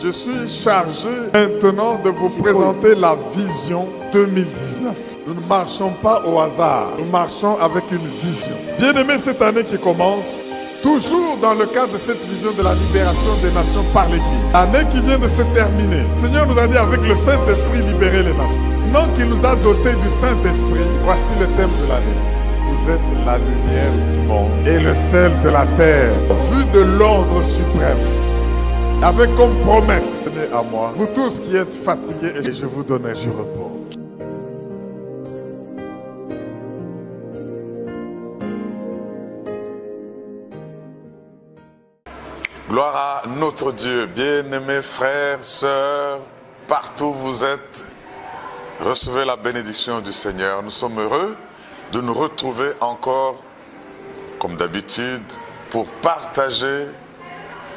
Je suis chargé maintenant de vous présenter la vision 2019. Nous ne marchons pas au hasard, nous marchons avec une vision. Bien-aimés, cette année qui commence, toujours dans le cadre de cette vision de la libération des nations par l'Église. L'année qui vient de se terminer, le Seigneur nous a dit avec le Saint-Esprit libérer les nations. Non qu'il nous a dotés du Saint-Esprit, voici le thème de l'année. Vous êtes la lumière du monde et le sel de la terre, au vu de l'ordre suprême. Avec comme promesse, venez à moi, vous tous qui êtes fatigués, et je vous donnerai du repos. Gloire à notre Dieu, bien-aimés frères, sœurs, partout où vous êtes, recevez la bénédiction du Seigneur. Nous sommes heureux de nous retrouver encore, comme d'habitude, pour partager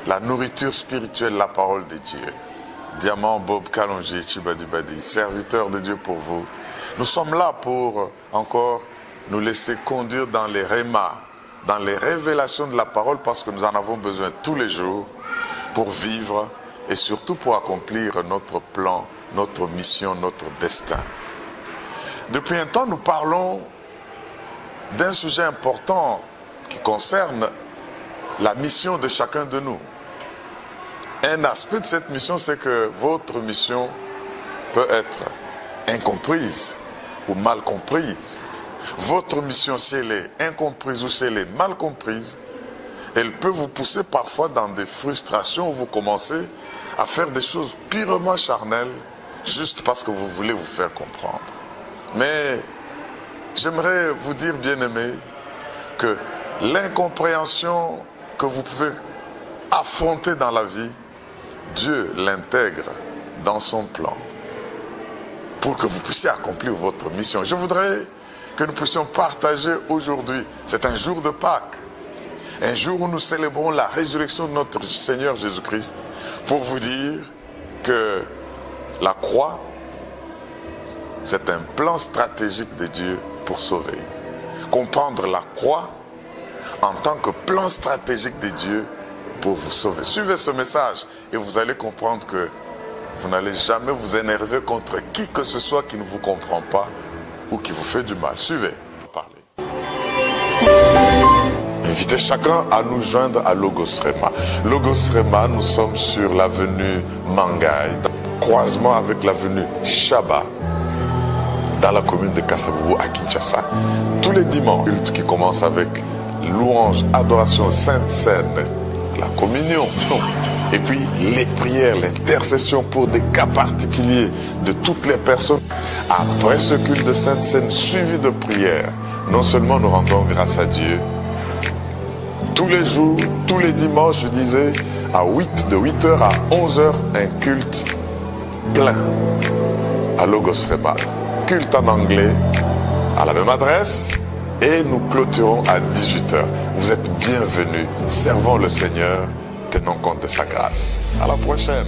la nourriture spirituelle, la parole de Dieu. Diamant Bob Kalonji Chibadibadi, serviteur de Dieu pour vous. Nous sommes là pour encore nous laisser conduire dans les rémas, dans les révélations de la parole, parce que nous en avons besoin tous les jours pour vivre et surtout pour accomplir notre plan, notre mission, notre destin. Depuis un temps, nous parlons d'un sujet important qui concerne la mission de chacun de nous. Un aspect de cette mission, c'est que votre mission peut être incomprise ou mal comprise. Votre mission, si elle est incomprise ou si elle est mal comprise, elle peut vous pousser parfois dans des frustrations où vous commencez à faire des choses purement charnelles juste parce que vous voulez vous faire comprendre. Mais j'aimerais vous dire, bien-aimés, que l'incompréhension que vous pouvez affronter dans la vie, Dieu l'intègre dans son plan pour que vous puissiez accomplir votre mission. Je voudrais que nous puissions partager aujourd'hui, c'est un jour de Pâques, un jour où nous célébrons la résurrection de notre Seigneur Jésus-Christ, pour vous dire que la croix, c'est un plan stratégique de Dieu pour sauver. Comprendre la croix en tant que plan stratégique de Dieu pour vous sauver. Suivez ce message et vous allez comprendre que vous n'allez jamais vous énerver contre qui que ce soit qui ne vous comprend pas ou qui vous fait du mal. Suivez. Parlez. Invitez chacun à nous joindre à Logos Rema. Logos Rema, nous sommes sur l'avenue Mangaï, croisement avec l'avenue Chaba, dans la commune de Kasavubu à Kinshasa. Tous les dimanches, culte qui commence avec louange, adoration, sainte scène, la communion, et puis les prières, l'intercession pour des cas particuliers de toutes les personnes. Après ce culte de sainte scène suivi de prières, non seulement nous rendons grâce à Dieu, tous les jours, tous les dimanches, je disais, de 8h à 11h, un culte plein à Logos Rema. Culte en anglais, à la même adresse, et nous clôturons à 18h. Vous êtes bienvenus, servons le Seigneur, tenons compte de sa grâce. À la prochaine.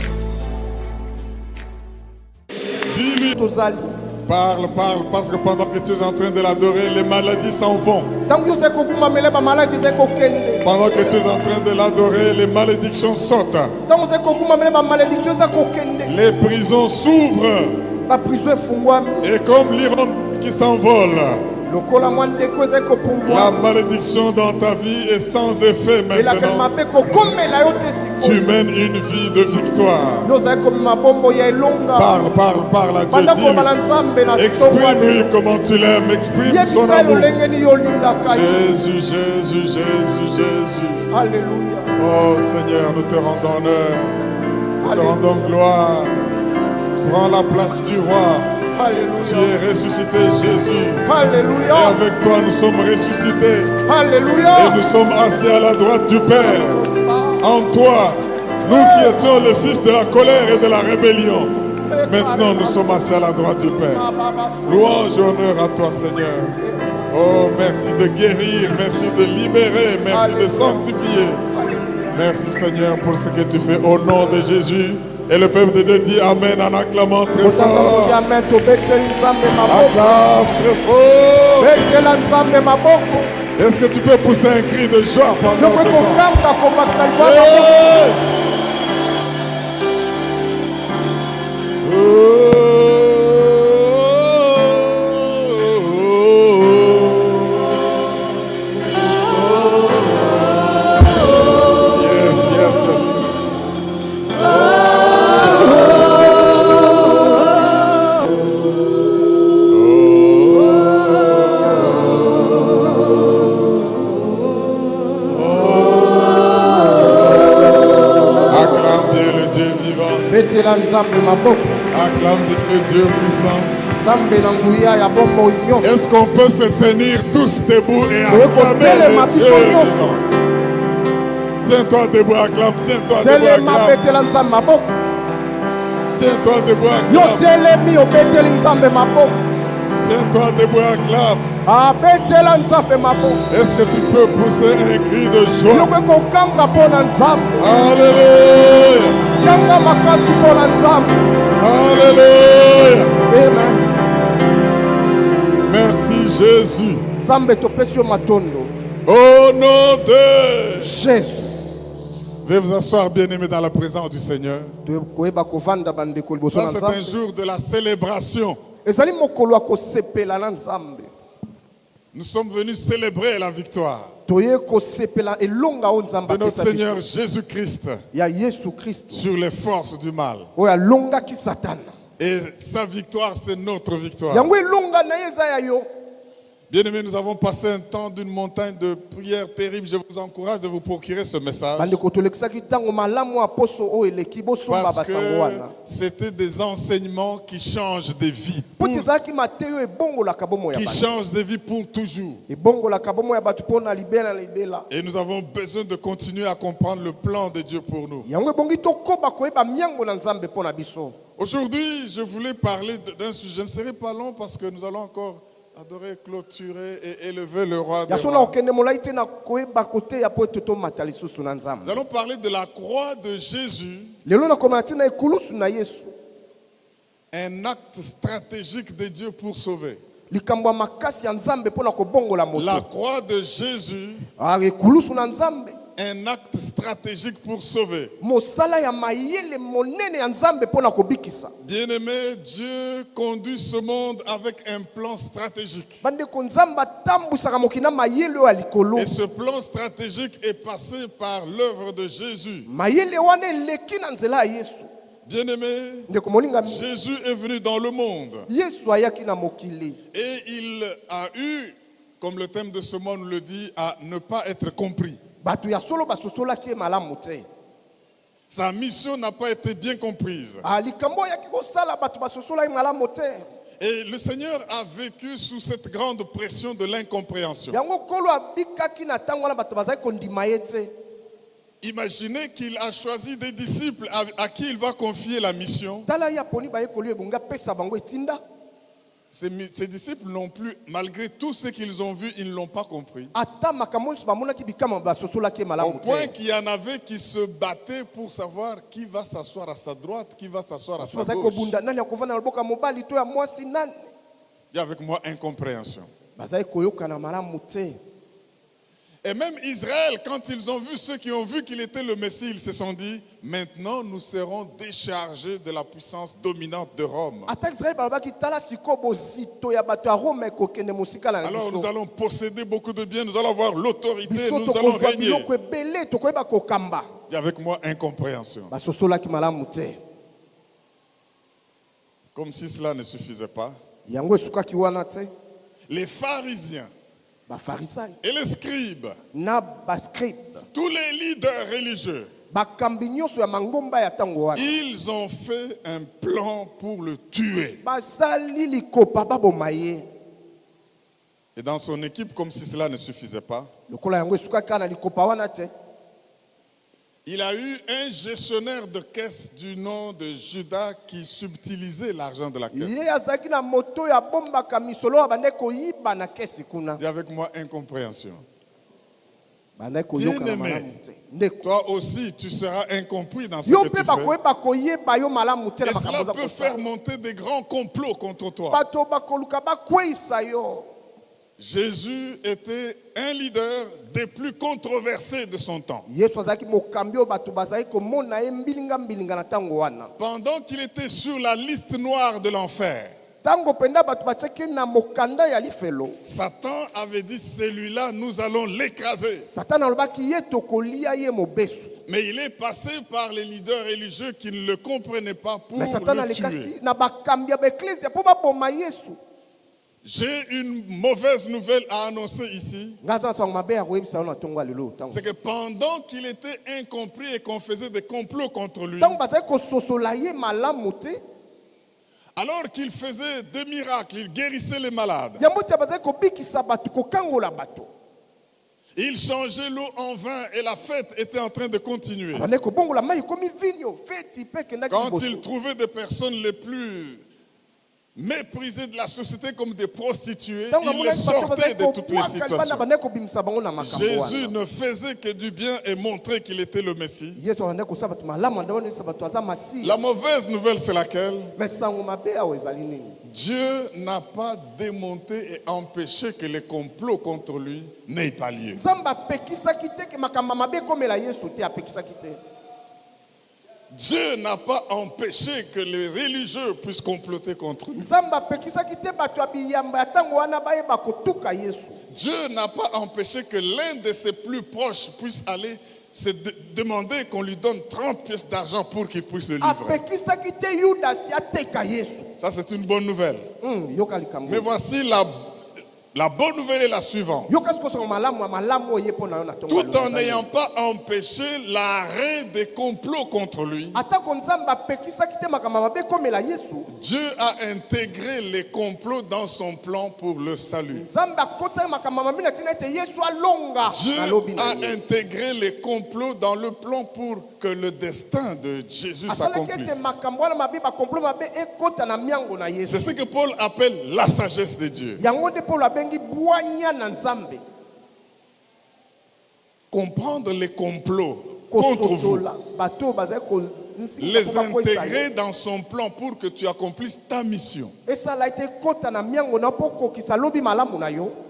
Dis-lui, parle, parce que pendant que tu es en train de l'adorer, les maladies s'en vont. Pendant que tu es en train de l'adorer, les malédictions sautent. Les prisons s'ouvrent. Et comme l'Iran qui s'envole, la malédiction dans ta vie est sans effet maintenant. Tu mènes une vie de victoire. Parle à Dieu. Dis-lui. Exprime-lui comment tu l'aimes. Exprime son amour. Jésus. Alléluia. Oh Seigneur, nous te rendons honneur. Nous te rendons gloire. Prends la place du roi. Alléluia. Tu es ressuscité, Jésus. Alléluia. Et avec toi, nous sommes ressuscités. Alléluia. Et nous sommes assis à la droite du Père. En toi, nous qui étions les fils de la colère et de la rébellion, maintenant nous sommes assis à la droite du Père. Louange et honneur à toi, Seigneur. Oh, merci de guérir, merci de libérer, merci de sanctifier. Merci, Seigneur, pour ce que tu fais au nom de Jésus. Et le peuple de Dieu dit Amen en acclamant très fort. Acclame très fort. Est-ce que tu peux pousser un cri de joie pendant ce temps? betela nzambe maboko. Acclame le Dieu puissant. Nzambe na nguya ya bomoi nyonso. Est-ce qu'on peut se tenir tous debout et Oyo acclamer kotelema le biso Dieu nyonso. vivant? Tiens-toi debout, acclame. Tiens-toi debout, Telema acclame. betela nzambe maboko. Tiens-toi debout, Yo acclame. telemi obeteli nzambe maboko. Tiens-toi debout, acclame. Abetela nzambe maboko. Est-ce que tu peux pousser un cri de Yo joie? kokanga mpona nzambe. Alléluia! Kanga makasi mpona nzambe. Alléluia! Amen. Merci Jésus. Nzambe topesi yo matondo. Au nom de... Jésus. Veuillez vous asseoir, bien-aimés, dans la présence du Seigneur. Tokoyeba kovanda bandeko liboso Ça, na c'est un nzambe. jour de la célébration. Ezali mokolo ya kosepela na nzambe. Nous sommes venus célébrer la victoire Toye kosepela elonga o nzambe de notre apesa Seigneur biso. Jésus-Christ Ya Yesu Kristo. sur les forces du mal. Oyo alongaki Satana. Et sa victoire, c'est notre victoire. Yango elonga na ye eza ya yo. Bien-aimés, nous avons passé un temps d'une montagne de prière terrible. Je vous encourage de vous procurer ce message. Bandeko tolekisaki ntango malamu ya poso oyo eleki bosomba Parce basango que wana. c'était des enseignements qui changent des vies. Po ezalaki mateyo ebongolaka bomo ya Qui bato. changent des vies pour toujours. Ebongolaka bomo ya bato mpona libela na libela. Et nous avons besoin de continuer à comprendre le plan de Dieu pour nous. Yango ebongi tokoba koyeba miango na nzambe mpona biso. Aujourd'hui, je voulais parler d'un sujet. Je ne serai pas long parce que nous allons encore adorer, clôturer et élever le roi des Ya sona rois. okende molai te na koyeba kote ya po ete tomata lisusu na nzambe. Nous allons parler de la croix de Jésus, Lelo nakomana te na ekulusu na Yesu. un acte stratégique de Dieu pour sauver. Likambo ya makasi ya nzambe mpona kobongola La moto. croix de Jésus, Ekulusu na nzambe. un acte stratégique pour sauver. Mosala ya mayele monene ya nzambe mpona kobikisa. Bien-aimé, Dieu conduit ce monde avec un plan stratégique. Bandeko nzambe atambwisaka mokili na mayele oyo ya likolo. Et ce plan stratégique est passé par l'œuvre de Jésus. Mayele wana eleki na nzela ya Yesu. Bien-aimé, Ndeko molingami. Jésus est venu dans le monde Yesu ayaki na mokili. et il a eu, comme le thème de ce monde le dit, à ne pas être compris. Bato ya solo basosolaki ye malamu te. Sa mission n'a pas été bien comprise. Likambo ayaki kosala bato basosola ye malamu te. Et le Seigneur a vécu sous cette grande pression de l'incompréhension. Yango kolo abikaki na ntango wana bato bazali kondima ye te. Imaginez qu'il a choisi des disciples à qui il va confier la mission. Tala ye aponi bayekoli ebongi apesa bango etinda. Ces disciples non plus, malgré tout ce qu'ils ont vu, ils ne l'ont pas compris. Ata makambo nyonso bamonaki bikama basosolaki ye Au malamu point te. qu'il y en avait qui se battaient pour savoir qui va s'asseoir à sa droite, qui va s'asseoir à sa Bazali gauche. kobunda nani akovanda na loboko ya mobali to ya mwasi nani. Il y a avec moi incompréhension. Bazali koyokana malamu te. Et même Israël, quand ils ont vu ceux qui ont vu qu'il était le Messie, ils se sont dit, maintenant nous serons déchargés de la puissance dominante de Rome. Ata Israel balobaki tala siko bozito ya bato ya Rome ekokende mosika na Alors nous biso. allons posséder beaucoup de biens, nous allons avoir l'autorité, Biso nous allons tokozwa régner. biloko ebele tokoyeba kokamba. Il y a avec moi incompréhension. Basosolaki malamu te. Comme si cela ne suffisait pas. Yango esukaki wana te. Les pharisiens Bafarisai et les scribes, na bascribe tous les leaders religieux, bakambi nyonso ya mangomba ya ntango wana ils ont fait un plan pour le tuer. basali likopa baboma ye. Et dans son équipe, comme si cela ne suffisait pas, Lokola yango esukaki kaka na likopa wana te. il a eu un gestionnaire de caisse du nom de Judas qui subtilisait l'argent de la caisse. Ye azalaki na moto ya bombaka misolo ya bande koyiba na kesi kuna. Il y a avec moi incompréhension. Bande koyoka na Bien-aimé, malamu te. Ndeko. toi aussi, tu seras incompris dans ce Yo que pe tu fais. bakoyeba koyeba yo malamu te na Et cela makambo za peut faire kosala. monter des grands complots contre toi. Bato bakoluka bakweyisa yo. Jésus était un leader des plus controversés de son temps. Yesu azalaki mokambi oyo bato bazali komona ye mbilinga na ntango wana. Pendant qu'il était sur la liste noire de l'enfer, Ntango penda bato batiaki na mokanda ya lifelo. Satan avait dit, celui-là, nous allons l'écraser. Satan alobaki ye tokolia ye mobesu. Mais il est passé par les leaders religieux qui ne le comprenaient pas pour Mais Satan le alekaki tuer. na bakambi ya baeklezia po baboma Yesu. J'ai une mauvaise nouvelle à annoncer ici. C'est que pendant qu'il était incompris et qu'on faisait des complots contre lui, alors qu'il faisait des miracles, il guérissait les malades, il changeait l'eau en vin et la fête était en train de continuer. Quand il trouvait des personnes les plus méprisées de la société comme des prostituées, il les sortait de toutes les situations. Jésus ne faisait que du bien et montrait qu'il était le Messie. La mauvaise nouvelle, c'est laquelle? Dieu n'a pas démonté et empêché que les complots contre lui n'aient pas lieu. Dieu n'a pas empêché que les religieux puissent comploter contre lui. Dieu n'a pas empêché que l'un de ses plus proches puisse aller se demander qu'on lui donne 30 pièces d'argent pour qu'il puisse le livrer. Ça, c'est une bonne nouvelle. Mais voici la bonne nouvelle est la suivante. Tout en n'ayant pas empêché l'arrêt des complots contre lui, Dieu a intégré les complots dans son plan pour le salut. Dieu a intégré les complots dans le plan pour que le destin de Jésus s'accomplisse. C'est ce que Paul appelle la sagesse de Dieu. Comprendre les complots contre vous, les intégrer dans son plan pour que tu accomplisses ta mission.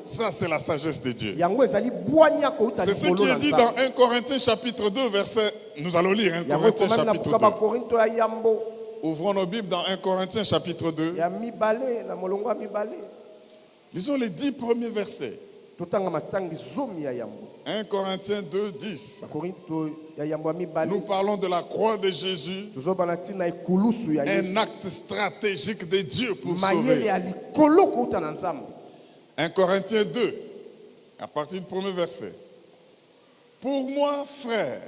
Ça, c'est la sagesse de Dieu. C'est ce qui est dit dans 1 Corinthiens chapitre 2, verset... Nous allons lire 1 Corinthiens chapitre 2. Ouvrons nos Bibles dans 1 Corinthiens chapitre 2. Lisons les 10 premiers versets. 1 Corinthiens 2, 10. Nous parlons de la croix de Jésus, un acte stratégique de Dieu pour sauver. 1 Corinthiens 2, à partir du premier verset. Pour moi, frère,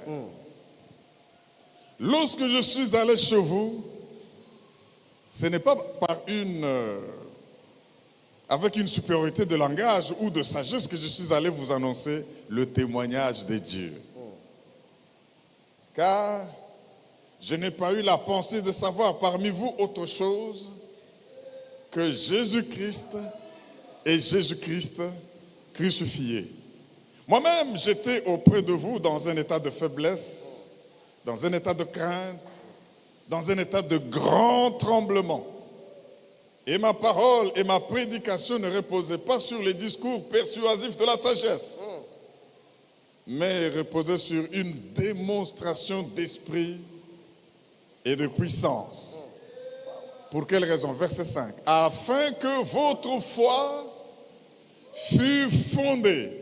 lorsque je suis allé chez vous, ce n'est pas avec une supériorité de langage ou de sagesse que je suis allé vous annoncer le témoignage de Dieu. Car je n'ai pas eu la pensée de savoir parmi vous autre chose que Jésus-Christ et Jésus-Christ crucifié. Moi-même, j'étais auprès de vous dans un état de faiblesse, dans un état de crainte, dans un état de grand tremblement. Et ma parole et ma prédication ne reposaient pas sur les discours persuasifs de la sagesse, mais reposaient sur une démonstration d'esprit et de puissance. Pour quelle raison? Verset 5. Afin que votre foi fût fondée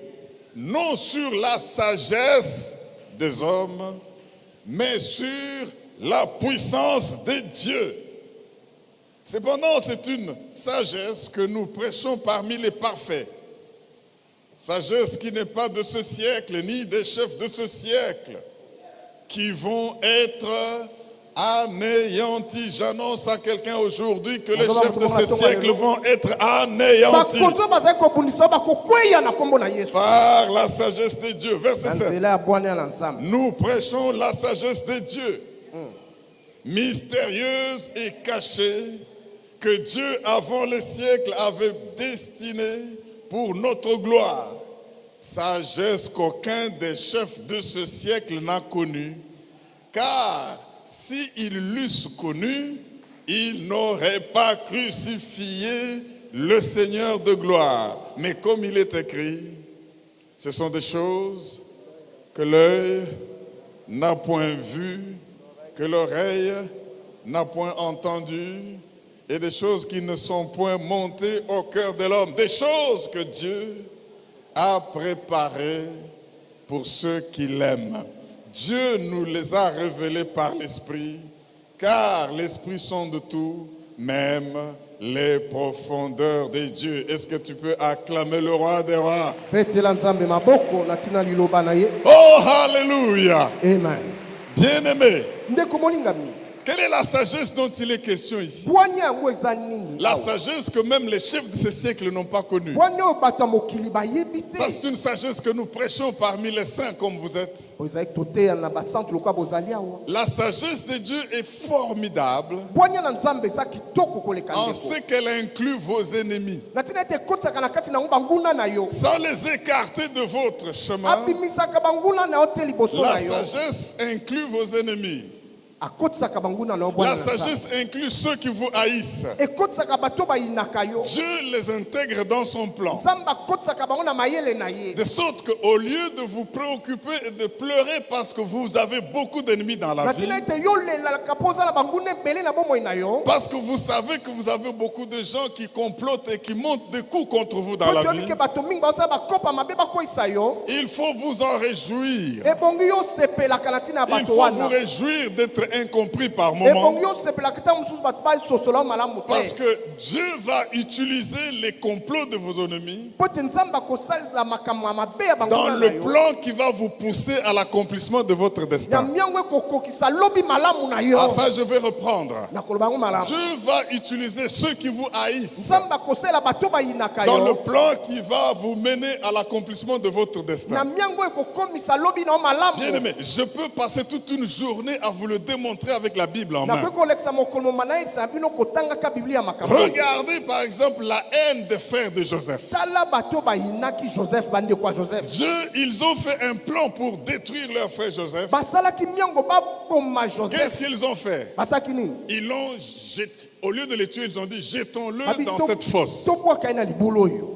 non sur la sagesse des hommes, mais sur la puissance de Dieu. Cependant, c'est une sagesse que nous prêchons parmi les parfaits. Sagesse qui n'est pas de ce siècle, ni des chefs de ce siècle, qui vont être anéantis. J'annonce à quelqu'un aujourd'hui que les chefs de ce siècle vont être anéantis par la sagesse de Dieu. Verset 7. Nous prêchons la sagesse de Dieu, mystérieuse et cachée, que Dieu avant les siècles avait destinée pour notre gloire. Sagesse qu'aucun des chefs de ce siècle n'a connue, car s'ils l'eussent connue, ils n'auraient pas crucifié le Seigneur de gloire. Mais comme il est écrit, ce sont des choses que l'œil n'a point vues, que l'oreille n'a point entendues, et des choses qui ne sont point montées au cœur de l'homme, des choses que Dieu a préparées pour ceux qui l'aiment. Dieu nous les a révélées par l'Esprit, car l'Esprit sonde tout, même les profondeurs de Dieu. Est-ce que tu peux acclamer le roi des rois? Petela nzambe maboko na tina liloba na ye. Oh, alléluia! Amen. Bien-aimé, Ndeko molingami. quelle est la sagesse dont il est question ici? Bwanya yango eza nini? La sagesse que même les chefs de ce siècle n'ont pas connue. Bwanya oyo bato ya mokili bayebi te. Ça, c'est une sagesse que nous prêchons parmi les saints comme vous êtes. Ozali toteya na basantu lokola bozali awa. La sagesse de Dieu est formidable Bwanya na nzambe eza kitoko koleka en ndeko. ce qu'elle inclut vos ennemis. Na tina ete ekotisaka na kati na ngo banguna na yo. Sans les écarter de votre chemin, Abimisaka banguna na yo te liboso la na yo. sagesse inclut vos ennemis. Akotisaka banguna na yo bwana La na nzambe. sagesse inclut ceux qui vous haïssent. Ekotisaka bato bayinaka yo. Dieu les intègre dans son plan. Nzambe akotisaka bango na mayele na ye. De sorte qu'au lieu de vous préoccuper et de pleurer parce que vous avez beaucoup d'ennemis dans la Na vie, tina ete yo lelaka mpo oza na banguna ebele na bomoi na yo. parce que vous savez que vous avez beaucoup de gens qui complotent et qui montent des coups contre vous dans la vie, Ke bato mingi bazosala bakopa mabe bakweyisa yo. il faut vous en réjouir. Ebongi yo sepelaka na tina ya Il bato faut vous wana. réjouir d'être incompris par moment. Ebongi yo sepelaka ntango mosusu bato basosola yo malamu Parce te. que Dieu va utiliser les complots de vos ennemis Po ete nzambe akosalela makambo ya mabe ya dans banguna na le yo. plan qui va vous pousser à l'accomplissement de votre Na destin. miango ekokokisa lobi malamu na yo. Ah, ça, je vais reprendre. Nakoloba yango malamu. Dieu va utiliser ceux qui vous haïssent Nzambe akosalela bato bayinaka dans le yo. plan qui va vous mener à l'accomplissement de votre Na destin. miango ekokomisa lobi na yo malamu. Bien aimé, je peux passer toute une journée à vous le démontrer avec la Bible en main. nakoki kolekisa mokolo moma nayebisa bino kotangaka biblia makambo. Regardez par exemple la haine des frères de Joseph. Tala bato bayinaki Joseph bandeko ya Joseph. Dieu, ils ont fait un plan pour détruire leur frère Joseph. Basalaki miango baboma Qu'est-ce Joseph. qu'ils ont fait? Basalaki nini? Ils l'ont jeté. Au lieu de le tuer, ils ont dit jetons-le Babi, dans cette fosse tobwaka ye na libulu oyo.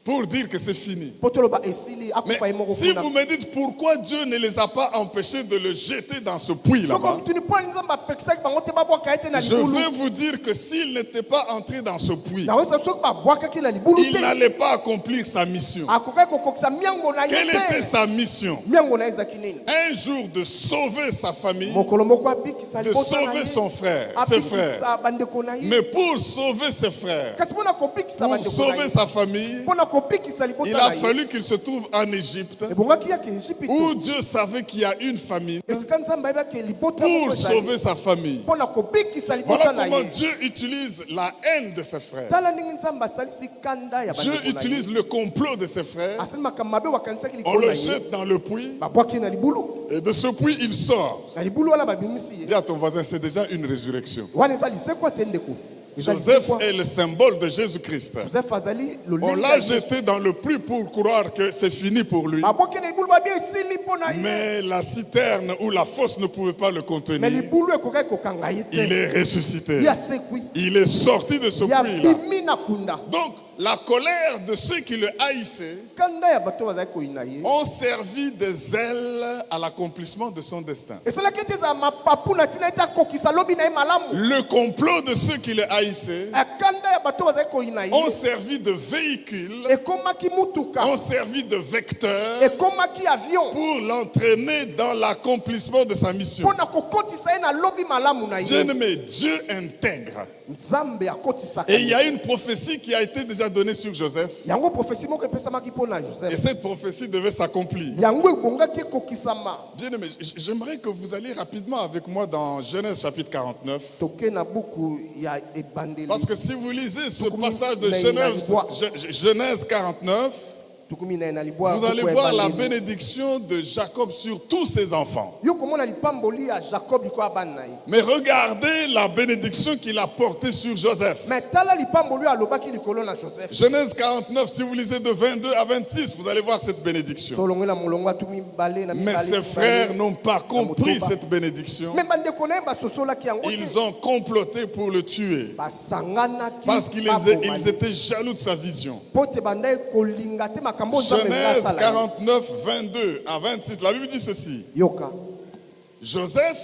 pour dire que c'est fini. Po toloba esili Mais akufa ye moko si kuna. vous me dites pourquoi Dieu ne les a pas empêchés de le jeter dans ce puits Soko là-bas, mutuni po nzambe apekisaki bango te babwaka ye te na je libulu. vais vous dire que s'il n'était pas entré dans ce puits, Nakoyebisa soki babwakaki na libulu il te. n'allait pas accomplir sa mission. Akokaki kokokisa miango na ye Quelle était te. sa mission? Miango na ye ezalaki nini? Un jour de sauver sa famille, Mokolo moko abikisa de libota na sauver ye. son frère, ses frères. Abikisa bandeko na ye. Mais pour sauver ses frères, Kasi mpona kobikisa pour bandeko na sauver ye. sa famille, Mpona kobikisa libota il na a ye. fallu qu'il se trouve en Égypte, Ebongaki yake Ejipito. où Dieu savait qu'il y a une famine, Esika nzambe ayebaki libota pour moko ezali. sauver sa famille. Mpona kobikisa libota Voilà na comment ye. Dieu utilise la haine de ses frères. Tala ndenge nzambe asalisi kanda ya Dieu bandeko na ye. utilise le complot de ses frères. Asali makambo mabe wakanisaki On likolo le na ye. jette dans le puits, Babwaki na libulu. et de ce puits, il sort. Na libulu wana babimisi ye. Dis à ton voisin, c'est déjà une résurrection. Wana eza lisekwa te ndeko. Eza Joseph lisekwa. est le symbole de Jésus-Christ. Joseph azali On lolenge l'a ya Yesu. jeté dans le puits pour croire que c'est fini pour lui. Babwaki na libulu babi esili mpona ye. Mais la citerne ou la fosse ne pouvait pas le Mais contenir. libulu ekokaki kokanga ye te. Il est ressuscité. Ye asekwi. Il est sorti de ce Ye puits-là. abimi na kunda. Donc, la colère de ceux qui le haïssaient Kanda ya bato bazali koyina ye. ont servi des ailes à l'accomplissement de son destin. esalaki ete ezala mapapu na ntina ete akokisa lobi na ye malamu. Le complot de ceux qui le haïssaient kanda ya bato bazali koyina ont ye. servi de véhicule, ekomaki mutuka. ont servi de vecteur ekomaki avion. pour l'entraîner dans l'accomplissement de sa mission. mpona kokotisa ye na lobi malamu na ye. Bien-aimé, Dieu intègre. nzambe akotisaka Et il y ye. a une prophétie qui a été déjà donnée sur Joseph. yango profesi moko epesamaki mpo na Et joseph. cette prophétie devait s'accomplir. yango ebongaki ekokisama. Bien-aimé, j'aimerais que vous alliez rapidement avec moi dans Genèse chapitre 49. toke na buku ya ebandeli. Parce que si vous lisez ce Tukumi passage de na Genèse, inalibwa. Genèse 49, tukumi na ye na libwa vous ya allez buku ya voir la ebandeli. bénédiction de Jacob sur tous ses enfants. yo komona lipamboli ya jacob likolo ya bana na ye. Mais regardez la bénédiction qu'il a portée sur Joseph. mais tala lipamboli oyo alobaki likolo na joseph. Genèse 49, si vous lisez de 22 à 26, vous allez voir cette bénédiction. solongo na molongo atu mibale na Mais mibale, ses mibale. frères n'ont pas compris motoba. cette bénédiction. me bandeko na ye basosolaki yango te. Ils ont comploté pour le tuer. basanganaki Parce qu'ils ils étaient jaloux de sa vision. po te banda kolinga te makambo oyo Nzambe Genèse asala ye. 49, 22 à 26, la Bible dit ceci. yoka Joseph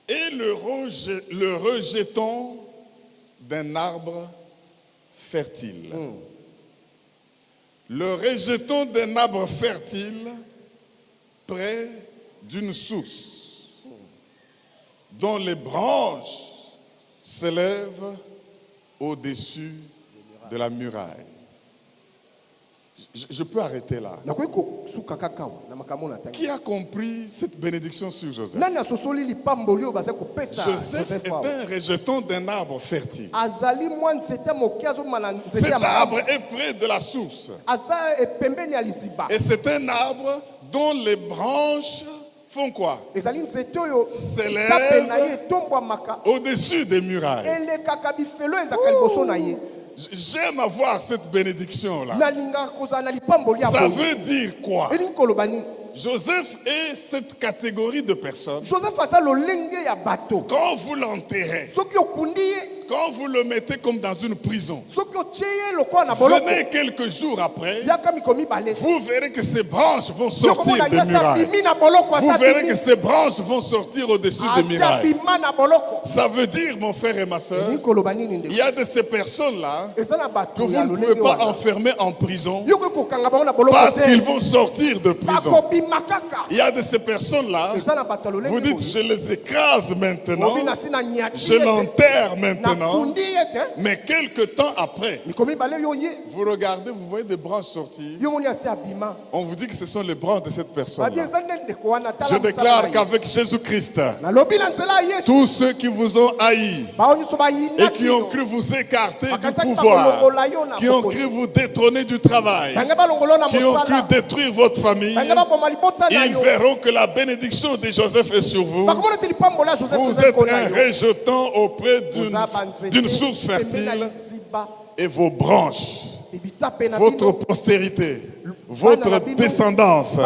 est le rejeton d'un arbre fertile. Le rejeton d'un arbre fertile près d'une source dont les branches s'élève au-dessus de la muraille. Je peux arrêter là. Qui a compris cette bénédiction sur Joseph? Joseph est un rejeton d'un arbre fertile. Cet arbre est près de la source. Et c'est un arbre dont les branches font quoi? S'élèvent au-dessus des murailles. J'aime avoir cette bénédiction-là. Ça veut dire quoi? Joseph est cette catégorie de personnes. Quand vous l'enterrez, quand vous le mettez comme dans une prison, venez quelques jours après, vous verrez que ces branches vont sortir des murailles. Vous verrez que ces branches vont sortir au-dessus des murailles. Ça veut dire, mon frère et ma soeur, il y a de ces personnes-là que vous ne pouvez pas enfermer en prison parce qu'ils vont sortir de prison. Il y a de ces personnes-là, vous dites, je les écrase maintenant, je l'enterre maintenant. Mais quelques temps après, vous regardez, vous voyez des branches sortir. On vous dit que ce sont les branches de cette personne. Je déclare qu'avec Jésus-Christ, tous ceux qui vous ont haï et qui ont cru vous écarter du pouvoir, qui ont cru vous détrôner du travail, qui ont cru détruire votre famille, ils verront que la bénédiction de Joseph est sur vous. Vous êtes un rejeton auprès d'une source fertile et vos branches, votre postérité, votre descendance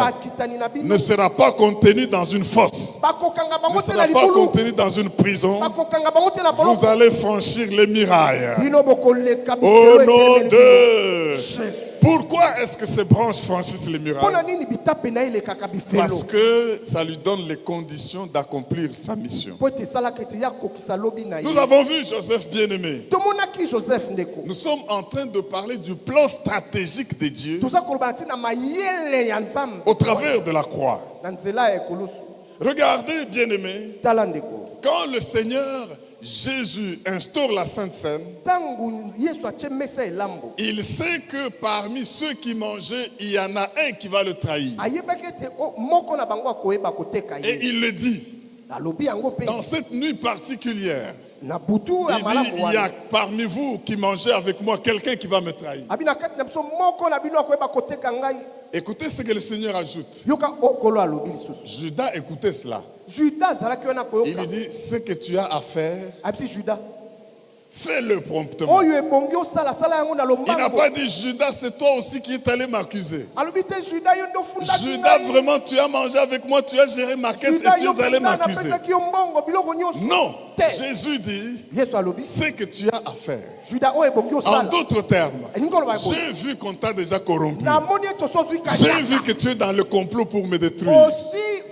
ne sera pas contenue dans une fosse, ne sera pas contenue dans une prison. Vous allez franchir les murailles au nom de Jésus. Pourquoi est-ce que ces branches franchissent les murailles? Parce que ça lui donne les conditions d'accomplir sa mission. Nous avons vu Joseph bien-aimé. Nous sommes en train de parler du plan stratégique de Dieu au travers de la croix. Regardez, bien-aimé, quand le Seigneur Jésus instaure la Sainte Seine, il sait que parmi ceux qui mangeaient, il y en a un qui va le trahir. Et il le dit, dans cette nuit particulière, il dit, il y a parmi vous qui mangez avec moi quelqu'un qui va me trahir. Écoutez ce que le Seigneur ajoute. Judas, écoutez cela. Il lui dit, ce que tu as à faire, fais-le promptement. Il n'a pas dit, Judas, c'est toi aussi qui es allé m'accuser. Judas, vraiment, tu as mangé avec moi, tu as géré ma caisse et tu es allé m'accuser. Non, Jésus dit, ce que tu as à faire. En d'autres termes, j'ai vu qu'on t'a déjà corrompu. J'ai vu que tu es dans le complot pour me détruire.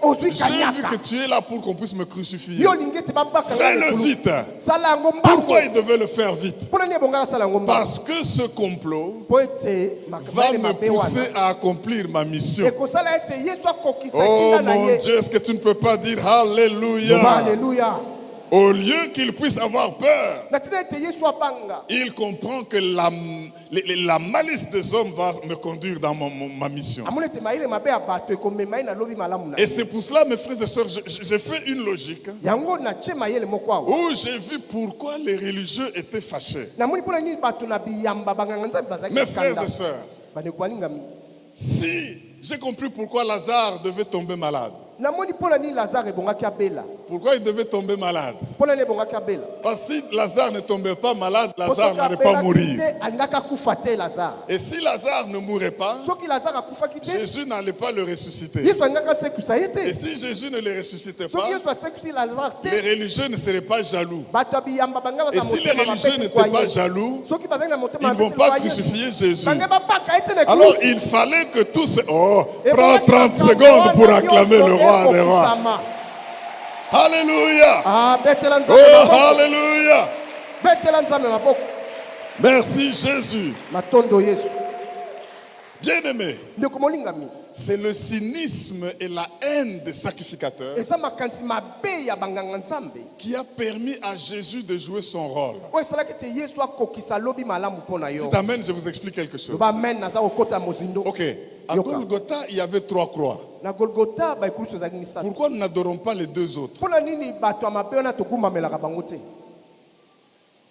J'ai vu que tu es là pour qu'on puisse me crucifier. Fais-le vite. Pourquoi il devait le faire vite? Parce que ce complot va me pousser à accomplir ma mission. Oh mon Dieu, est-ce que tu ne peux pas dire Alléluia? Au lieu qu'il puisse avoir peur, il comprend que la malice des hommes va me conduire dans ma mission. Et c'est pour cela, mes frères et sœurs, j'ai fait une logique où j'ai vu pourquoi les religieux étaient fâchés. Mes frères et sœurs, si j'ai compris pourquoi Lazare devait tomber malade. Pourquoi il devait tomber malade? Parce que si Lazare ne tombait pas malade, Lazare n'allait pas mourir. Et si Lazare ne mourait pas, Jésus n'allait pas le ressusciter. Et si Jésus ne le ressuscitait pas, les religieux ne seraient pas jaloux. Et si les religieux n'étaient pas jaloux, ils ne vont pas crucifier Jésus. Alors il fallait que tous... Oh, prends 30 secondes pour acclamer le roi des rois. Alléluia. Oh, alléluia. Merci Jésus. Bien-aimé, c'est le cynisme et la haine des sacrificateurs eza makanisi mabe ya banganga nzambe qui a permis à Jésus de jouer son rôle. oyo esalaki ete yesu akokisa lobi malamu mpo na yo Dites amen, je vous explique quelque chose. loba amen naza kokota mozindo Ok, à Yoka. Golgotha, il y avait 3 croix. na golgota baekulusu ezalaki misato Pourquoi nous n'adorons pas les 2 autres? mpo na nini bato ya mabe wana togumamelaka bango te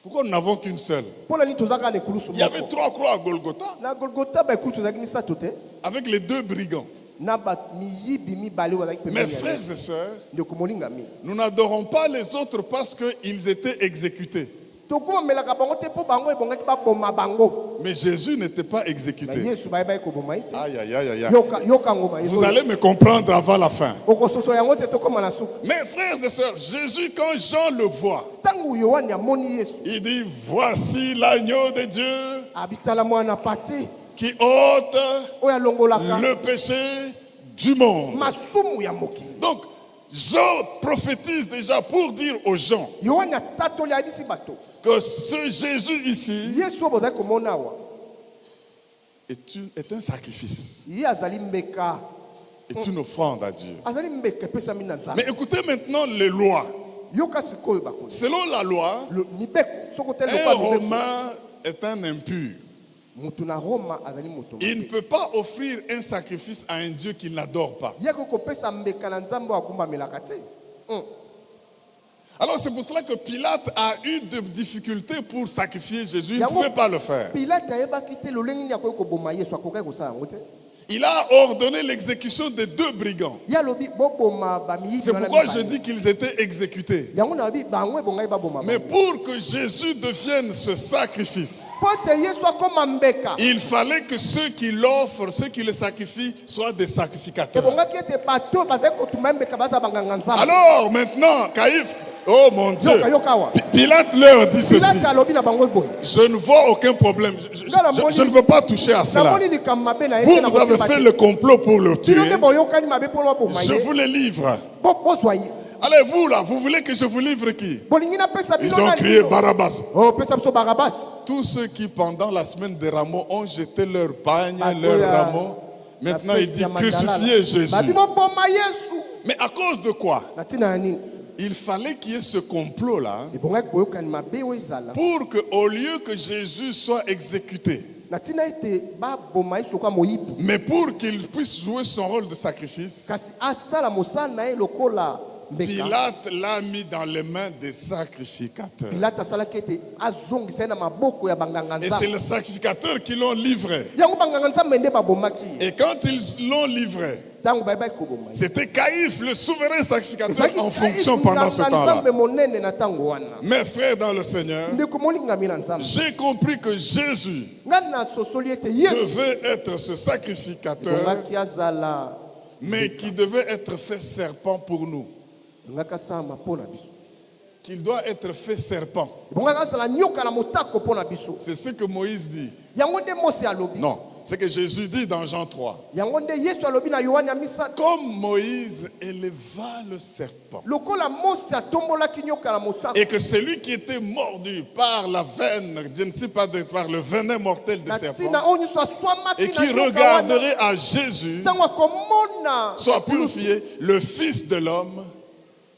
Pourquoi nous n'avons qu'une seule? mpo na nini tozaka na ekulusu Il y avait moko 3 croix à Golgotha na golgota baekulusu ezalaki misato te avec les 2 brigands. na miyibi mibale oyo azalaki Mes pembeni ya frères Yesu. et sœurs, ndeko molingami nous n'adorons pas les autres parce qu'ils étaient exécutés. togumamelaka bango te mpo bango ebongaki baboma bango Mais Jésus n'était pas na exécuté. yesu bayebaki koboma ye te Aïe, aïe, aïe, aïe, aïe. yoka ngoma Vous allez me comprendre avant la fin. okososola yango te tokóma na suka Mes frères et sœurs, Jésus, quand Jean le voit, ntango yohane amoni yesu il dit, voici l'agneau de Dieu abitala mwana pate qui ôte oyo alongolaka le péché du monde. masumu ya mokili Donc, Jean prophétise déjà pour dire aux gens yohane atatoli ayebisi bato que ce Jésus ici yesu oyo bozali komona awa est un sacrifice, ye azali mbeka est une offrande à Dieu. azali mbeka epesami na nzambe Mais écoutez maintenant les lois. yoka sikoyo bakonzi Selon la loi, mibeko soki otali un lokwa mibeko Romain est un impur. motu na roma azali moto Il ne mabe peut pas offrir un sacrifice à un Dieu qu'il n'adore pas. ye kokopesa mbeka na nzambe oyo agumbamelaka te Alors c'est pour cela que Pilate a eu de difficultés pour sacrifier Jésus. Il ne Yango- pouvait pas le faire. pilate ayebaki te lolenge nini akoki koboma yesu akokaki kosala yango te Il a ordonné l'exécution des 2 brigands. ye alobi boboma bamiyidi C'est wana pourquoi je mibale. dis qu'ils étaient exécutés. yango nalobi bango ebongai baboma Mais bango. pour que Jésus devienne ce sacrifice, mpo ete yesu akóma mbeka il fallait que ceux qui l'offrent, ceux qui le sacrifient, soient des sacrificateurs. ebongaki ete bato bazali kotuma mbeka baza banganga nzambe Alors maintenant, Caïphe, oh mon Dieu, yoka awa Pilate leur dit ceci. pilate alobi na bango boye Je ne vois aucun problème. Je ne veux pas toucher à cela. namoni likambo mabe na ye Vous, te na vous avez kosimba fait te. le complot pour le tuer. bino nde boyokani mabe mpo baboma Je ye vous les livre. bozwa ye Allez, vous là, vous voulez que je vous livre qui? bolingi napesa Ils bino ont na crié lino Barabbas. opesa biso barabas Tous ceux qui, pendant la semaine des rameaux, ont jeté leurs pagnes, Bato leurs ya- rameaux, maintenant na il fete dit ya Mandalala. crucifiez Jésus. babi boboma yesu Mais à cause de quoi? na ntina na nini Il fallait qu'il y ait ce complot-là ebongaki boyokani mabe oyo ezala pour qu'au lieu que Jésus soit exécuté, na ntina ete baboma yesu lokola moyibi mais pour qu'il puisse jouer son rôle de sacrifice, kasi asala mosala na ye lokola mbeka Pilate l'a mis dans les mains des sacrificateurs. pilate asalaki ete azongisa ye na maboko ya banganga Et c'est nzambe les sacrificateurs qui l'ont livré. yango banganga nzambe nde babomaki ye Et quand ils l'ont livré, ntango bayebaki koboma ye c'était Caïphe, le souverain sacrificateur, ezalaki en fonction Kayifu, pendant ce nganga temps-là. nzambe monene na ntango wana Mes frères dans le Seigneur, ndeko molingami na nzambe j'ai compris que Jésus ngai nasosoli ete yesu devait être ce sacrificateur, ebongaki azala mais qui devait être fait serpent pour nous. ebongaki asalama mpo na biso Qu'il doit être fait serpent. ebongaki azala nyoka na motako mpo na biso C'est ce que Moïse dit. yango nde mose alobi Non, c'est que Jésus dit dans Jean 3. yango nde yesu alobi na yohane ya misato Comme Moïse éleva le serpent, lokola mose atombolaki nyoka na motako et que celui qui était mordu par la veine, je ne sais pas, par le venin mortel des na serpents, ntina oyo nyonso aswamaki et na qui nyoka wana regarderait à Jésus, ntango akomona soit purifié, le Fils de l'homme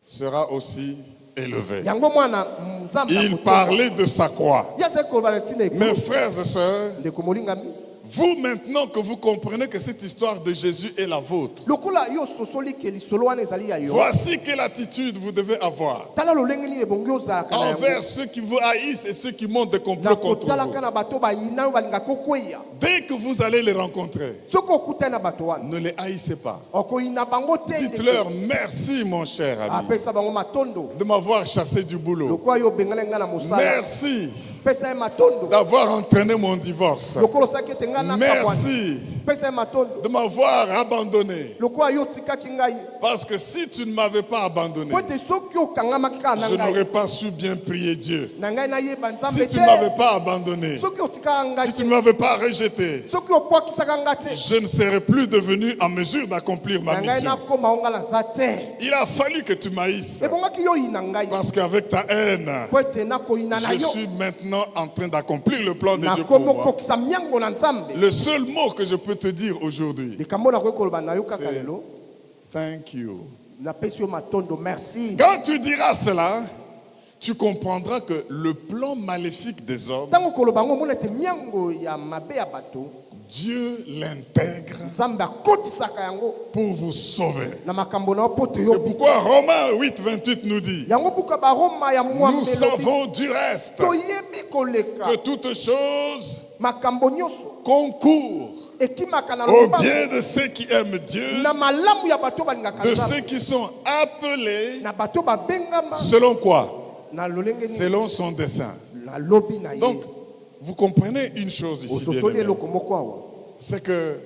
sera aussi élevé. yango mwana nzambe Il akotonga. parlait de sa croix. ye azali koloba na ntina Mes ekulu frères et sœurs, ndeko molingami vous maintenant que vous comprenez que cette histoire de Jésus est la vôtre, lokola yo ososoli ke lisolo wana ezali ya yo voici quelle attitude vous devez avoir tala lolenge nini ebongi ozalaka na envers yango ceux qui vous haïssent et ceux qui montent des na complots contre kotalaka vous. na bato bayina oyo balingaka okweya Dès que vous allez les rencontrer, soki okutani na bato wana ne les haïssez pas. okoyina bango te Dites-leur merci, mon cher ami, apesa bango matondo de m'avoir chassé du boulot. lokola yo obengana ngai na mosala Merci pesa ye matondo d'avoir entraîné mon divorce. lokola osalaki ete ngai nakabwana Merci pesa ye matondo de m'avoir abandonné. lokola yo otikaki ngai Parce que si tu ne m'avais pas abandonné, po ete soki okangamaki kaka na je ngai n'aurais pas su bien prier Dieu. na ngai nayeba Si nzambe tu ne m'avais te pas abandonné, soki otikaka ngai si tu te ne m'avais pas rejeté, soki opwakisaka ngai te je ne serais plus devenu en mesure d'accomplir ma na ngai mission. nakoma o ngai naza te Il a fallu que tu m'haïsses. ebongaki yo oyina ngai Parce qu'avec ta haine, po ete nakoyina na je yo suis maintenant en train d'accomplir le plan de Dieu pour nakomi moi. okokisa miango na nzambe Le seul mot que je peux peux te dire aujourd'hui, likambo nakoki koloba na yo kaka c'est lelo thank you. napesi yo matondo merci. Quand tu diras cela, tu comprendras que le plan maléfique des hommes, ntango koloba ngo omona ete miango ya mabe ya bato Dieu l'intègre nzambe akotisaka yango pour vous sauver. na makambo na yo mpo C'est toyobi pourquoi Romains 8, 28 nous dit, yango buka baroma ya nous mwambe elobi savons du reste toyebi koleka que toutes choses makambo nyonso concourent ekimaka na au lobamba bien de ceux qui aiment Dieu, na malamu ya bato balingaka de nzambe ceux qui sont appelés, na bato babengama selon quoi? na lolenge nini Selon son dessein. na lobi na ye Donc, vous comprenez une chose ici, ososoli bien-aimés. eloko moko awa C'est que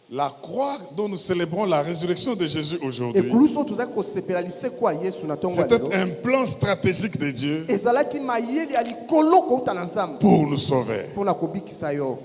la croix dont nous célébrons la résurrection de Jésus aujourd'hui, ekulu so tozali kosepela lisekwa ya yesu na ntongo ya c'était lelo un plan stratégique de Dieu ezalaki mayele ya likolo kouta na nzambe pour nous sauver. mpona kobikisa yo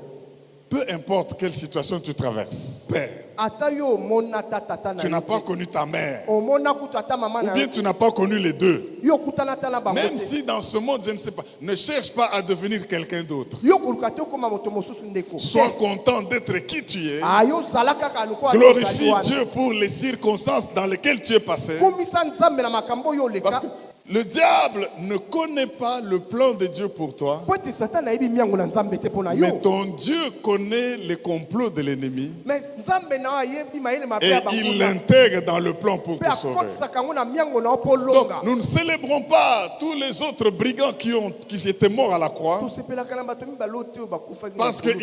Peu importe quelle situation tu traverses, Père, ata yo omona tata na tu n'as yo pas te. connu ta mère, omona kutu ata mama ou na bien yo tu n'as pas connu les deux. yo okutana ata na bango Même te si dans ce monde, je ne sais pas, ne cherche pas à devenir quelqu'un d'autre. yo koluka te okoma moto mosusu ndeko Sois content d'être qui tu es. ayo ozala kaka lokola Glorifie Dieu pour les circonstances dans lesquelles tu es passé. komisa nzambe na makambo oyo Parce oleka que le diable ne connaît pas le plan de Dieu pour toi. po ete satani ayebi miango na nzambe te mpo na yo Mais ton Dieu connaît les complots de l'ennemi mais nzambe na yo ayebi mayele mabe et ya il bango l'intègre dans le plan pour mpe te sauver. akotisaka yango na miango na yo mpo Donc, longa nous ne célébrons pas tous les autres brigands qui étaient morts à la croix tosepelaka na bato mibale oyo te oyo bakufaki na parce likolo.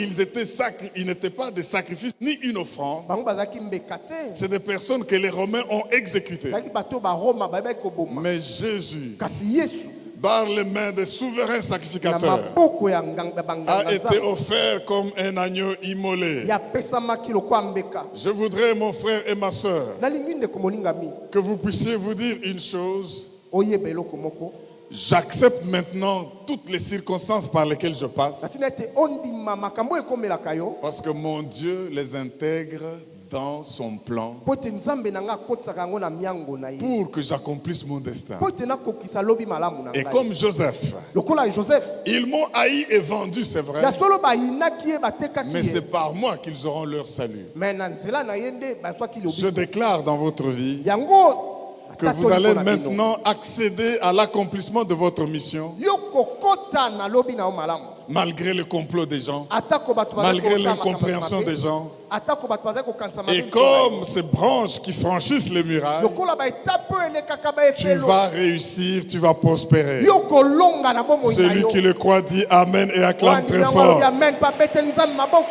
qu'ils n'étaient pas des sacrifices ni une offrande. bango bazalaki mbeka te C'est des personnes que les Romains ont exécutées. ezalaki bato oyo baroma bayebaki koboma Mais Jésus, kasi yesu par les mains des souverains na sacrificateurs, maboko ya banganga a été nzambe offert comme un agneau immolé. yapesamaki lokola mbeka Je voudrais, mon frère et ma soeur, nalingi ndeko molingami que vous puissiez vous dire une chose. oyeba eloko moko J'accepte maintenant toutes les circonstances par lesquelles je passe natina ete ondima makambo oyo ekomelaka yo parce que mon Dieu les intègre dans son plan mpo ete nzambe na ngai akotisaka yango na miango na ye pour que j'accomplisse mon destin. mpo ete nakokisa lobi malamu na Et ngai comme Joseph, lokola joseph ils m'ont haï et vendu, c'est vrai, ya solo bayinaki ye batekaki mais ye c'est par moi qu'ils auront leur salut. me na nzela na ye nde bazwaki Je lobi déclare dans votre vie yango que vous allez maintenant accéder à l'accomplissement de votre mission yo kokota na lobi na yo malamu malgré le complot des gens, atako bato bazali malgré kosala l'incompréhension makambo des gens. atako bato bazali kokanisa mabe Et likolo na yo. comme ces branches qui franchissent les murailles, lokola baetape oyo elekaka tu baefelo vas réussir, tu vas prospérer. yo kolonga na bomoi na Celui yo qui le croit dit Amen et acclame très Wana yango alobi fort. amen pa beteli nzambe maboko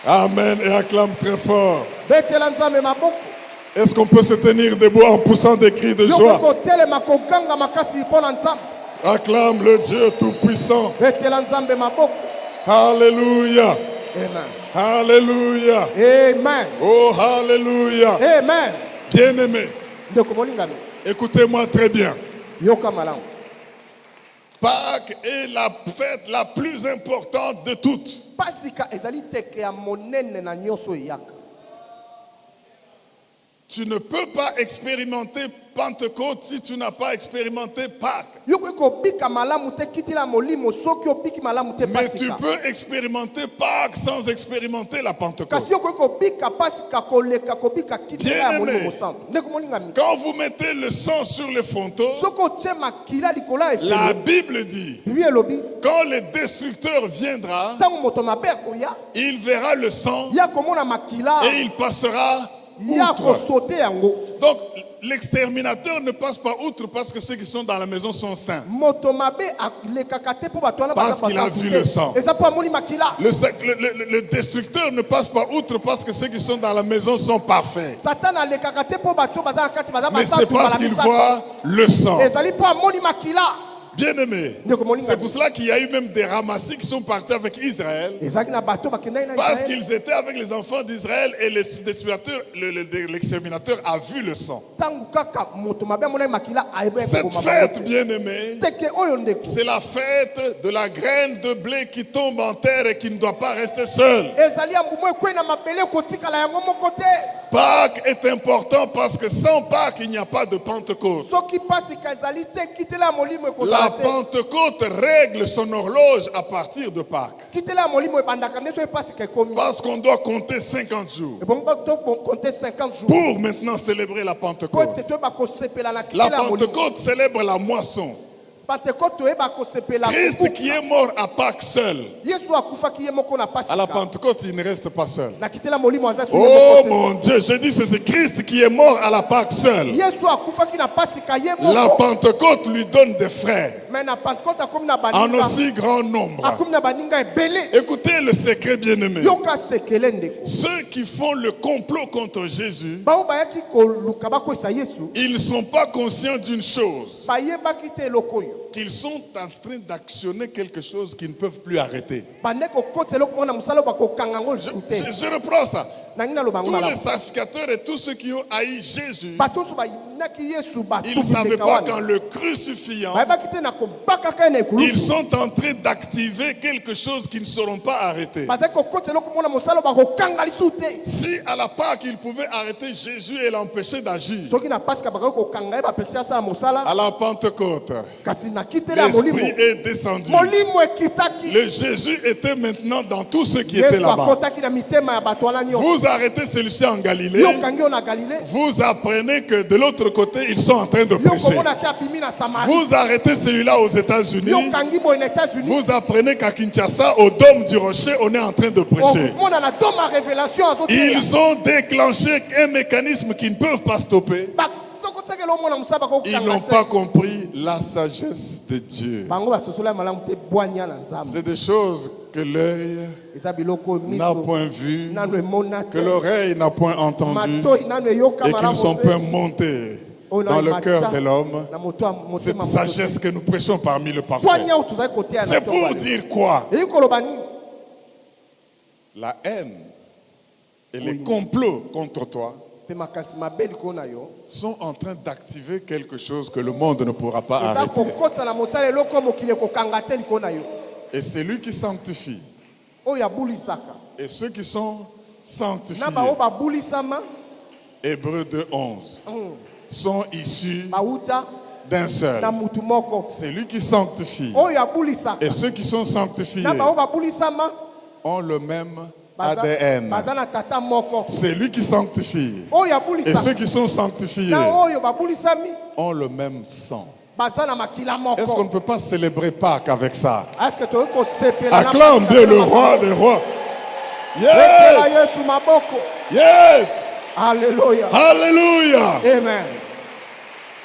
Amen et acclame très fort. betela nzambe maboko Est-ce qu'on peut se tenir debout en poussant des cris de yo joie? kotelema koganga makasi mpo na nzambe Acclame le Dieu Tout-Puissant. betela nzambe maboko Alléluia. amen Alléluia. amen Oh, Alléluia. amen Bien-aimé, ndeko molingami écoutez-moi très bien. yoka malamu Pâques est la fête la plus importante de toutes. pasika ezali teke ya monene na nyonso eyaka Tu ne peux pas expérimenter Pentecôte si tu n'as pas expérimenté Pâques. yo koki kobika malamu te kitila molimo soki obiki malamu te Mais tu pasika peux expérimenter Pâques sans expérimenter la Pentecôte. kasi yo koki kobika pasika koleka kobika kitila ya Bien-aimé. molimo santo ndeko molingami Quand vous mettez le sang sur les frontaux, soki otie makila likolo ya la efelo Bible dit, bibi elobi quand le destructeur viendra, ntango moto mabe akoya il verra le sang ya komona makila et il passera ya outre. kosote yango Donc, l'exterminateur ne passe pas outre parce que ceux qui sont dans la maison sont saints. moto mabe alekaka te mpo bato wana Parce baza qu'il a basantu vu te. le sang. eza mpo amoni makila Le destructeur ne passe pas outre parce que ceux qui sont dans la maison sont parfaits. satana alekaka te mpo bato baza na kati baza Mais c'est basantu parce mbala qu'il misato. voit le sang. ezali mpo amoni makila Bien-aimé, ndeko moninga c'est pour cela qu'il y a eu même des ramassis qui sont partis avec Israël. ezalaki na bato bakendaki na Parce Israël. qu'ils étaient avec les enfants d'Israël et l'exterminateur a vu le sang. ntango kaka moto mabe amonaki makila Cette fête, bien-aimé, teke oyo ndeko c'est la fête de la graine de blé qui tombe en terre et qui ne doit pas rester seule. ezali ya mbumu ekwei na mabele kotikala yango moko te Pâques est important parce que sans Pâques, il n'y a pas de Pentecôte. soki pasika ezali te kitela ya molimo La La Pentecôte règle son horloge à partir de Pâques. kitela molimo ebandaka ndeso epasi ka ekomi. Parce qu'on doit compter 50 jours Ebongo compter 50 jours. pour maintenant célébrer la Po Pentecôte. ete ba kosepela na La kitela molimo. Pentecôte célèbre la moisson. Pentecôte eba kosepela. Christ qui est mort à Pâques seul. Yesu akufaki ye moko na pasi. À la Pentecôte, il ne reste pas seul. Na kitela molimo aza Oh mon Dieu, je dis c'est Christ qui est mort à la Pâques seul. Yesu akufaki na pasi ka ye La moko. Pentecôte lui donne des frères Mais na Pentecôte akomi na en baninga. aussi grand nombre. Akomi na baninga ebele. Écoutez le secret bien-aimé. Yoka sekele ndeko. Ceux qui font le complot contre Jésus, Bao bayaki koluka bakwesa Yesu. ils ne sont pas conscients d'une chose, Bayebaki te eloko oyo. qu'ils sont en train d'actionner quelque chose qu'ils ne peuvent plus arrêter. Bandeko kotela ko na musala ba ko kangango Je, jute. je reprends ça. Nangina lo Tous bangala. les sacrificateurs et tous ceux qui ont haï Jésus, Bato so bayinaki Yesu batu. ils ne savaient pas qu'en le crucifiant, Bayebaki te na ko baka ka na ekulu. ils sont en train d'activer quelque chose qui ne seront pas arrêtés. Bazaki ko kotela ko na musala ba ko kangali sute. Si à la Pâque, ils pouvaient arrêter Jésus et l'empêcher d'agir, Soki na paska ba ko kangai ba pekisa sa musala. à la Pentecôte, Kasi na kitela molimo. l'Esprit est descendu. Molimo ekitaki. Le Jésus était maintenant dans tous ceux qui étaient Yesu là-bas. akotaki na mitema ya bato wana nyo. Vous arrêtez celui-ci en Galilée, Yo kangi yo na Galilée. vous apprenez que de l'autre côté, ils sont en train de Yo prêcher. komona si apimi na Samarie. Vous arrêtez celui-là aux États-Unis, Yo kangi bo na États-Unis. vous apprenez qu'à Kinshasa, au Dôme du Rocher, on est en train de prêcher. Okomona na doma ma révélation azoteya. Ils ont déclenché un mécanisme qu'ils ne peuvent pas stopper. Basokotekela omona musaba ko Ils kanga n'ont te. pas compris la sagesse de Dieu. Bango basosola malamu te bwanya na Nzambe. C'est des choses que l'œil Eza biloko n'a miso. point vu, Nano emona que te. l'oreille n'a point entendu, Matoi nano eyoka et qui ne malamu sont te. point montés dans le cœur de l'homme. Na moto Cette motema sagesse que nous prêchons parmi le parfait. bwanya utuzai kotea na C'est to pour wale. dire quoi? Eyi koloba nini? La haine et les complots contre toi Pe makanisi mabe likolo na yo. sont en train d'activer quelque chose que le monde ne pourra pas Eza arrêter. kokotisa na mosala eloko mokili ekokanga te likolo na yo. Et c'est lui qui sanctifie. Oyo abulisaka. Et ceux qui sont sanctifiés, Na bao babulisama. Hébreux 2:11, sont issus Bauta d'un seul. na mutu moko. C'est lui qui sanctifie. Oyo abulisaka. Et ceux qui sont sanctifiés Na bao babulisama. ont le même Baza ADN. na tata moko. C'est lui qui sanctifie. Oyo Et abulisaka. ceux qui sont sanctifiés Na oyo babulisami. ont le même sang. Baza na makila moko. Est-ce qu'on ne peut pas célébrer Pâques avec ça? Est-ce que tu veux qu'on s'épelle na Acclame makila bien le moko? roi des rois. Epela Yes! Yesu maboko. Yes! Alléluia. Alléluia! Amen.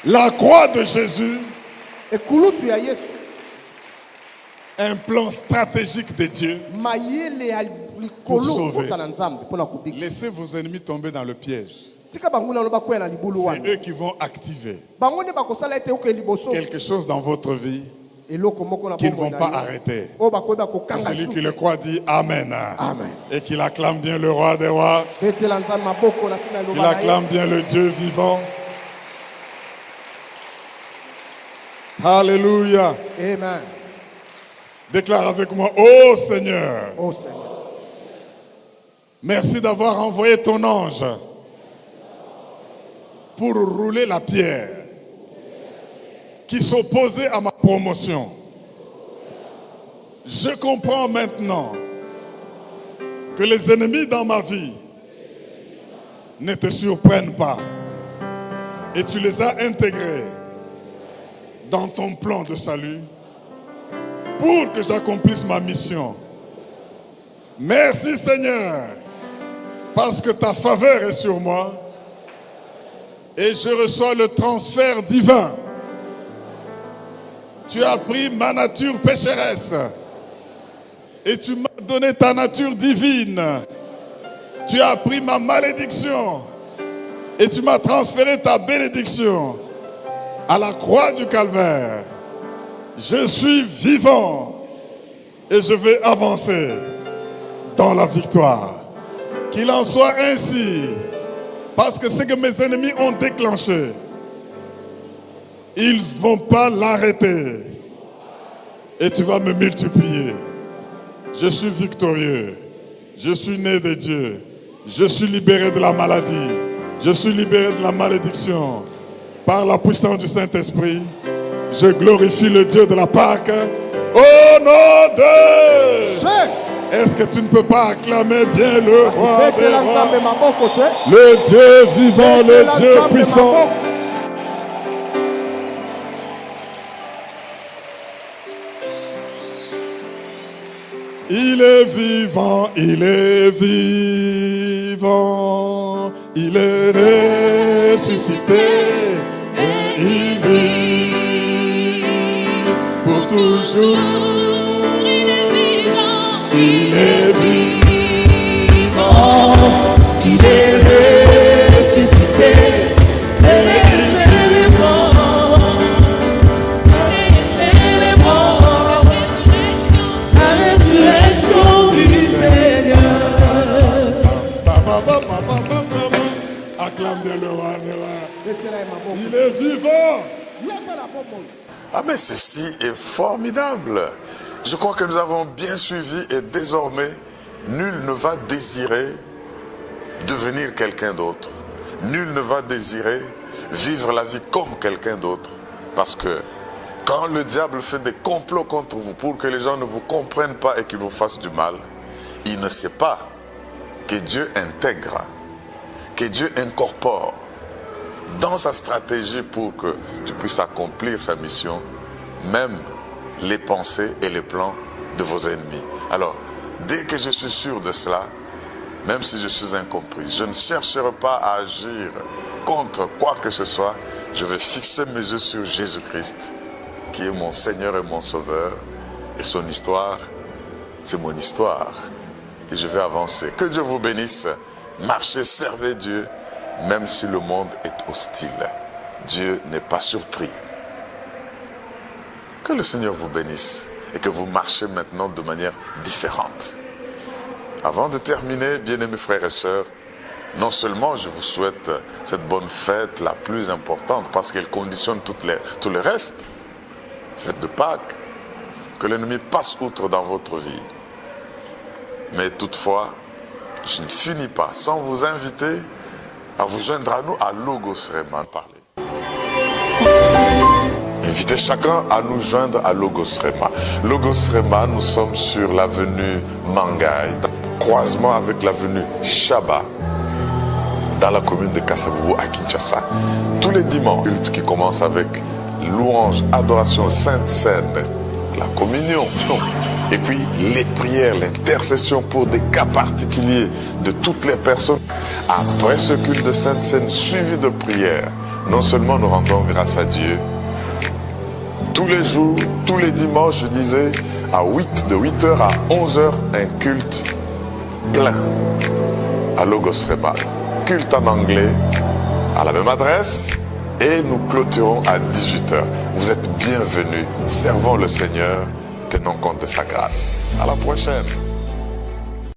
La croix de Jésus, Ekulusu ya Yesu. un plan stratégique de Dieu. Mayele ya Pour likolo sauver. kota na Nzambe pona kubika. Laissez vos ennemis tomber dans le piège. Tika bango na loba kwela na libulu C'est wana. eux qui vont activer Bango ne bakosala ete oke liboso. quelque chose dans votre vie Eloko moko na qu'ils ne bombo vont na pas yo. arrêter. O bakoyeba Et kokanga celui suka. qui le croit dit Amen. Amen. Et qu'il acclame bien le roi des rois, Betela Nzambe maboko na tina qu'il loba na ye. acclame bien le Dieu vivant. Alléluia. Amen. Déclare avec moi, ô Seigneur, Oh Seigneur. merci d'avoir envoyé ton ange pour rouler la pierre qui s'opposait à ma promotion. Je comprends maintenant que les ennemis dans ma vie ne te surprennent pas et tu les as intégrés dans ton plan de salut pour que j'accomplisse ma mission. Merci Seigneur, parce que ta faveur est sur moi et je reçois le transfert divin. Tu as pris ma nature pécheresse et tu m'as donné ta nature divine. Tu as pris ma malédiction et tu m'as transféré ta bénédiction à la croix du calvaire. Je suis vivant et je vais avancer dans la victoire. Qu'il en soit ainsi, parce que ce que mes ennemis ont déclenché, ils ne vont pas l'arrêter. Et tu vas me multiplier. Je suis victorieux. Je suis né de Dieu. Je suis libéré de la maladie. Je suis libéré de la malédiction. Par la puissance du Saint-Esprit, Je glorifie le Dieu de la Pâque. Au nom de... Chef. Est-ce que tu ne peux pas acclamer bien le roi des Betela rois, nzambe maboko te. le Dieu vivant, le Betela Dieu nzambe puissant? maboko. Il est vivant, il est vivant, il est ressuscité et il vit pour toujours. Il est vivant, il est vivant, il est ressuscité et il vit. Acclame bien le roi des rois. Betela maboko. Il est vivant. Yosala bomoi. Ah mais ceci est formidable. Je crois que nous avons bien suivi et désormais, nul ne va désirer devenir quelqu'un d'autre. Nul ne va désirer vivre la vie comme quelqu'un d'autre. Parce que quand le diable fait des complots contre vous pour que les gens ne vous comprennent pas et qu'ils vous fassent du mal, il ne sait pas que Dieu intègre, que Dieu incorpore dans sa stratégie pour que tu puisses accomplir sa mission, même les pensées et les plans de vos ennemis. Alors, dès que je suis sûr de cela, même si je suis incompris, je ne chercherai pas à agir contre quoi que ce soit. Je vais fixer mes yeux sur Jésus-Christ, qui est mon Seigneur et mon Sauveur, et son histoire, c'est mon histoire. Et je vais avancer. Que Dieu vous bénisse. Marchez, servez Dieu, même si le monde est hostile. Dieu n'est pas surpris. Que le Seigneur vous bénisse et que vous marchez maintenant de manière différente. Avant de terminer, bien-aimés frères et sœurs, non seulement je vous souhaite cette bonne fête la plus importante parce qu'elle conditionne tout le reste, fête de Pâques, que l'ennemi passe outre dans votre vie. Mais toutefois, je ne finis pas sans vous inviter à vous joindre à nous à Logos Rema parler. Invitez chacun à nous joindre à Logos Rema. Logos Rema, nous sommes sur l'avenue Mangaï, croisement avec l'avenue Chaba, dans la commune de Kasavubu à Kinshasa. Tous les dimanches, culte qui commence avec louange, adoration, sainte scène, la communion, et puis les prières, l'intercession pour des cas particuliers de toutes les personnes. Après ce culte de sainte scène suivi de prières, non seulement nous rendons grâce à Dieu, tous les jours, tous les dimanches, je disais, de 8h à 11h, un culte plein à Logos Rema. Culte en anglais, à la même adresse, et nous clôturons à 18h. Vous êtes bienvenus, servons le Seigneur, tenons compte de sa grâce. À la prochaine.